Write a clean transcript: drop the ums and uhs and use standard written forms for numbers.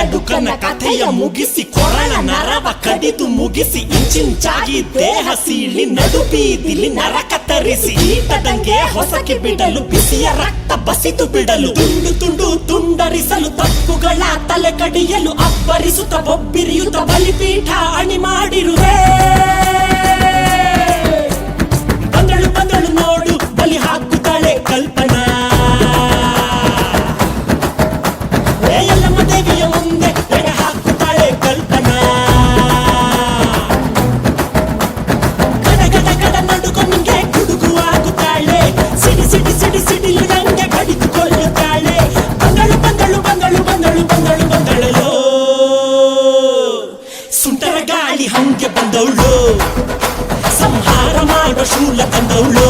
ನಡುಕನ ಕಥೆಯ ಮುಗಿಸಿ ಕೊರಳ ನರವ ಕಡಿದು ಮುಗಿಸಿ ಇಂಚಿಂಚಾಗಿ ದೇಹ ಸೀಳಿ ನಡು ಬೀದಿಲಿ ನರಕ ತರಿಸಿ ಈಟದಂಗೆ ಹೊಸಕಿ ಬಿಡಲು ಬಿಸಿಯ ರಕ್ತ ಬಸಿದು ಬಿಡಲು ತುಂಡು ತುಂಡು ತುಂಡರಿಸಲು ತಪ್ಪುಗಳ ತಲೆ ಕಡಿಯಲು ಅಬ್ಬರಿಸುತ್ತ ಬೊಬ್ಬಿರಿಯುತ್ತ ಬಲಿಪೀಠ ಅಣಿ ಮಾಡಿರುವೆ. ಬಂದಳು ಬಂದಳು ನೋಡು ಬಲಿ ಹಾಕುತ್ತಾಳೆ ಕಲ್ಪನಾ. ಎಲ್ಲಮ್ಮ ದೇವಿಯ ಮುಂದೆ ಎಡೆ ಹಾಕುತ್ತಾಳೆ ಕಲ್ಪನಾ. ಗಡ ಗಡ ಗಡ ನಡುಕೊನಿಗೆ ಗುಡುಗು ಆಗುತ್ತಾಳೆ. ಸಿಡಿ ಸಿಡಿ ಸಿಡಿ ಸಿಡಿಲು ನಂಗೆ ಬಡಿದುಕೊಳ್ಳುತ್ತಾಳೆ. ಬಂದಳು ಬಂದಳು ಬಂದಳು ಬಂದಳು ಬಂದಳು ಬಂದಳಲು ಸುಂಟರ ಗಾಳಿ ಹಂಗೆ ಬಂದವಳು ಸಂಹಾರ ಮಾಡೋ ಶೂಲ ತಂದವಳು.